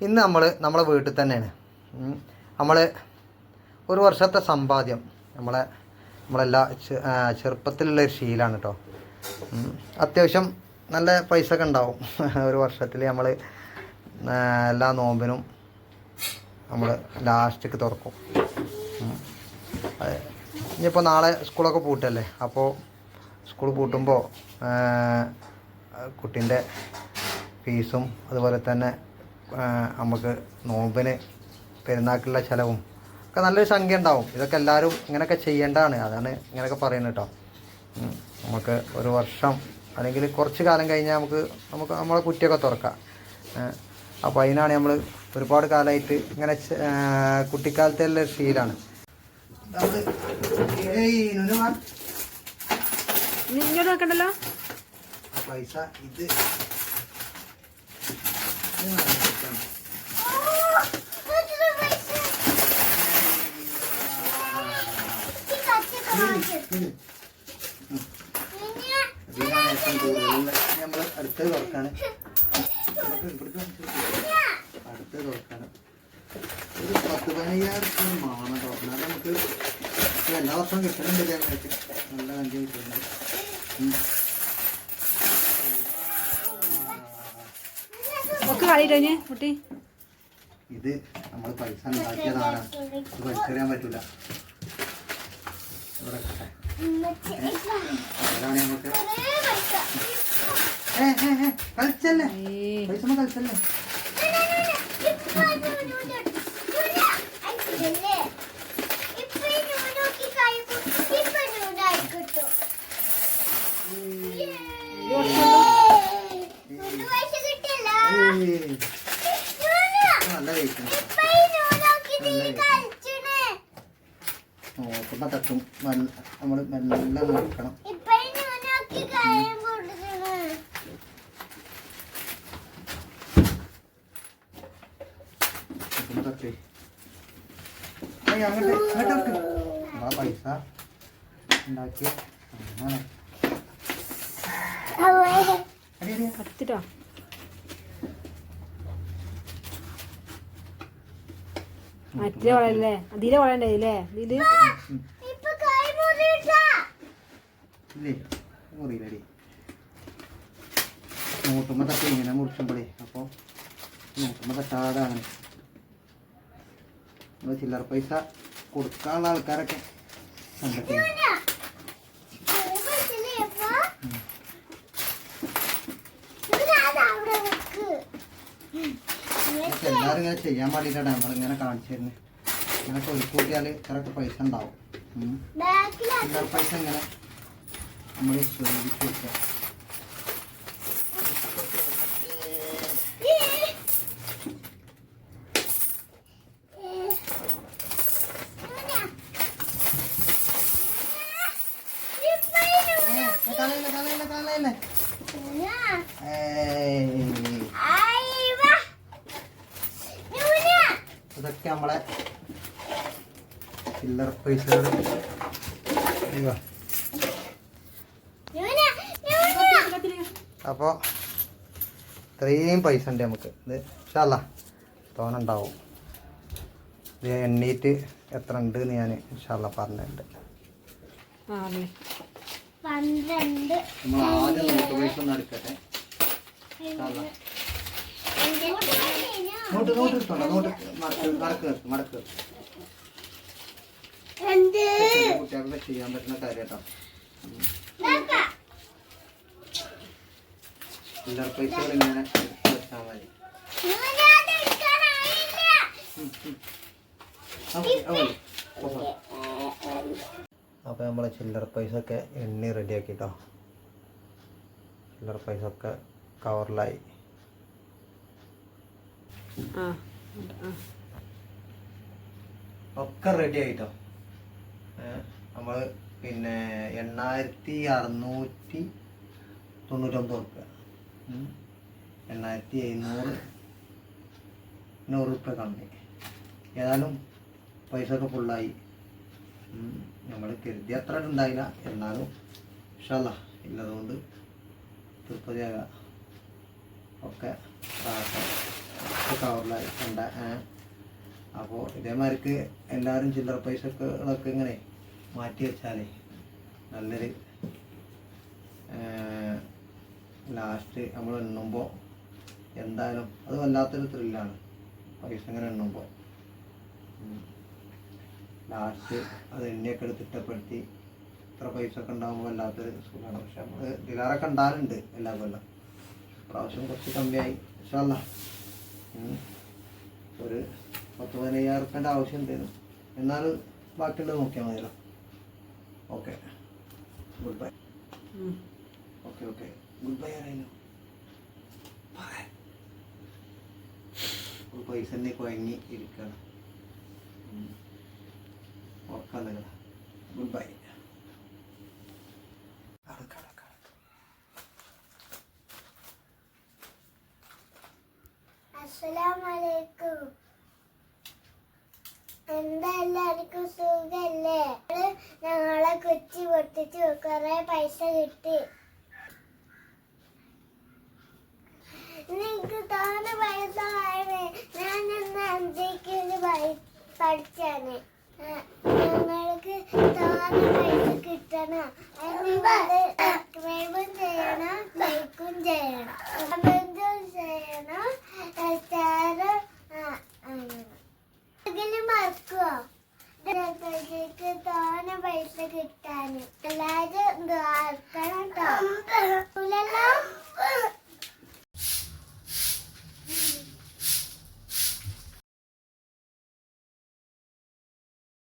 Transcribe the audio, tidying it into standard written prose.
ഇന്ന് നമ്മളെ വീട്ടിൽ തന്നെയാണ്. നമ്മൾ ഒരു വർഷത്തെ സമ്പാദ്യം നമ്മളെല്ലാ ചെറുപ്പത്തിലുള്ളൊരു ശീലമാണ് കേട്ടോ. അത്യാവശ്യം നല്ല പൈസ ഒക്കെ ഉണ്ടാവും. ഒരു വർഷത്തിൽ നമ്മൾ എല്ലാ നോമ്പിനും നമ്മൾ ലാസ്റ്റ്ക്ക് തുറക്കും. ഇനിയിപ്പോൾ നാളെ സ്കൂളൊക്കെ പൂട്ടല്ലേ, അപ്പോൾ സ്കൂൾ പൂട്ടുമ്പോൾ കുട്ടീൻ്റെ ഫീസും അതുപോലെ തന്നെ നമുക്ക് നോമ്പിന് പെരുന്നാൾക്കുള്ള ചിലവും ഒക്കെ നല്ലൊരു സംഖ്യ ഉണ്ടാവും. ഇതൊക്കെ എല്ലാവരും ഇങ്ങനെയൊക്കെ ചെയ്യേണ്ടതാണ്. അതാണ് ഇങ്ങനെയൊക്കെ പറയുന്നത് കേട്ടോ. നമുക്ക് ഒരു വർഷം അല്ലെങ്കിൽ കുറച്ച് കാലം കഴിഞ്ഞാൽ നമുക്ക് നമ്മളെ കുറ്റിയൊക്കെ തുറക്കാം. അപ്പോൾ അതിനാണ് നമ്മൾ ഒരുപാട് കാലമായിട്ട് ഇങ്ങനെ കുട്ടിക്കാലത്തുള്ള ശീലമാണ്. നോക്കണ്ടല്ലോ പൈസ ഇത് നമ്മൾ അടുത്തത് തുറക്കാണ്. അടുത്തത് തുറക്കാണ്. ഒരു 10-15,000 മാണം തുറന്നാൽ നമുക്ക് എല്ലാ വർഷവും കിട്ടുന്നുണ്ട്. നല്ല കഞ്ചി കിട്ടുന്നുണ്ട്. ഇത് നമ്മൾ പൈസ ഉണ്ടാക്കിയതാണ്. ഇത് വലിച്ചെറിയാൻ പറ്റൂല. അതാണ് നമുക്ക് കളിച്ചല്ലേ പൈസ കളിച്ചല്ലേ. നല്ല നോക്കുമ്പോ തട്ടും. നമ്മൾ മെല്ലെ നോക്കണം. തട്ടേ അങ്ങോട്ട് നമ്മളെ പൈസ ഉണ്ടാക്കി കത്തിട്ടോ. മറ്റേ വളല്ലേ അതിലെ വളണ്ടല്ലേ ഇതില് മുറിയിലടി നോട്ടുമ്പോ തട്ടി ഇങ്ങനെ മുറിച്ചുമ്പോഴേ അപ്പോൾ നോട്ടുമ്പോ തട്ടാതെ അങ്ങനെ നമ്മൾ ചില്ലറ പൈസ കൊടുക്കാനുള്ള ആൾക്കാരൊക്കെ കണ്ടെത്തി. എല്ലാവരും ഇങ്ങനെ ചെയ്യാൻ പാടിയിട്ടാണ് നമ്മളിങ്ങനെ കാണിച്ചു തരുന്നത്. ഇങ്ങനെ തൊഴിൽക്കൂട്ടിയാൽ ഇത്രയൊക്കെ പൈസ ഉണ്ടാവും. ചില്ലറ പൈസ ഇങ്ങനെ നമ്മൾ ചോദിച്ചു കൊടുക്കുക. ഇതൊക്കെ നമ്മളെ ചില്ലറ പൈസകൾ. അപ്പോൾ ഇത്രയും പൈസ ഉണ്ട് നമുക്ക്. ഇത് ഇൻഷാല്ലാ തോന്നുന്നുണ്ടാവും. ഇത് എണ്ണീറ്റ് എത്ര ഉണ്ട് എന്ന് ഞാൻ ഇൻഷാല്ലാ പറഞ്ഞിട്ടുണ്ട്. നമ്മൾ ആദ്യം നോട്ട് പൈസ ഒന്ന് എടുക്കട്ടെ. നോട്ട് എടുത്തോളാം. നോട്ട് മടക്ക് കുട്ടികൾക്ക് ചെയ്യാൻ പറ്റുന്ന കാര്യം കേട്ടോ. ചില്ലറ പൈസകൾ ഇങ്ങനെ വെച്ചാൽ മതി. അപ്പോൾ നമ്മളെ ചില്ലറ പൈസ ഒക്കെ എണ്ണി റെഡിയാക്കി കേട്ടോ. ചില്ലറ പൈസ ഒക്കെ കവറിലായി. ഒക്കെ റെഡി ആയിട്ടോ. നമ്മൾ പിന്നെ 8,699 റുപ്യ 8,700 റുപ്യ കമ്മി. ഏതായാലും പൈസ ഒക്കെ ഫുള്ളായി. നമ്മൾ കരുതി അത്ര ഉണ്ടായില്ല. എന്നാലും ഇൻഷാല്ലാ ഇല്ലതുകൊണ്ട് തൃപ്തിയാകാം. ഒക്കെ കവറിലായി കണ്ട. അപ്പോൾ ഇതേമാതിരിക്ക് എല്ലാവരും ചില്ലറ പൈസകളൊക്കെ ഇങ്ങനെ മാറ്റി വെച്ചാലേ നല്ലൊരു ലാസ്റ്റ് നമ്മൾ എണ്ണുമ്പോൾ എന്തായാലും അത് വല്ലാത്തൊരു ത്രില്ലാണ്. പൈസ ഇങ്ങനെ എണ്ണുമ്പോൾ ലാസ്റ്റ് അത് എണ്ണയൊക്കെ എടുത്ത് തിട്ടപ്പെടുത്തി ഇത്ര പൈസ ഒക്കെ ഉണ്ടാകുമ്പോൾ വല്ലാത്തൊരു സുഖമാണ്. പക്ഷെ നമ്മൾ ഇതിലാറൊക്കെ ഉണ്ടാകുന്നുണ്ട് എല്ലാ കൊല്ലം. പ്രാവശ്യം കുറച്ച് കമ്മിയായി. ഇൻഷാ അല്ലാ ഒരു 10-15,000 റുപ്യേൻ്റെ ആവശ്യം ഉണ്ടായിരുന്നു. എന്നാലും ബാക്കിയുള്ളത് നോക്കിയാൽ മതിയല്ലോ. Okay, good bye. Okay okay, good bye അറിയാലോ. പൈസ തന്നെ കുഴങ്ങി ഇരിക്കണം. ഉറക്കം നിങ്ങൾ. Good bye. അസ്സലാമലൈക്കും. എന്താ എല്ലാവർക്കും സുഖല്ലേ? ഞങ്ങളെ കുറ്റി പൊട്ടിച്ചു കുറെ പൈസ കിട്ടി. നിങ്ങക്ക് തോന്നുന്ന പൈസ ആണ്. ഞാൻ ഇന്ന് 5ക്ക് പഠിച്ചാണ്. ഞങ്ങൾക്ക് തോന്നുന്ന പൈസ കിട്ടണം. സബ്സ്ക്രൈബും ചെയ്യണം, ലൈക്കും ചെയ്യണം, കമന്റും ചെയ്യണം, ഷെയറും മറക്കുവോ? തോന്ന പൈസ കിട്ടാന് എല്ലാരും ദ്വാർക്കണം കേട്ടോ.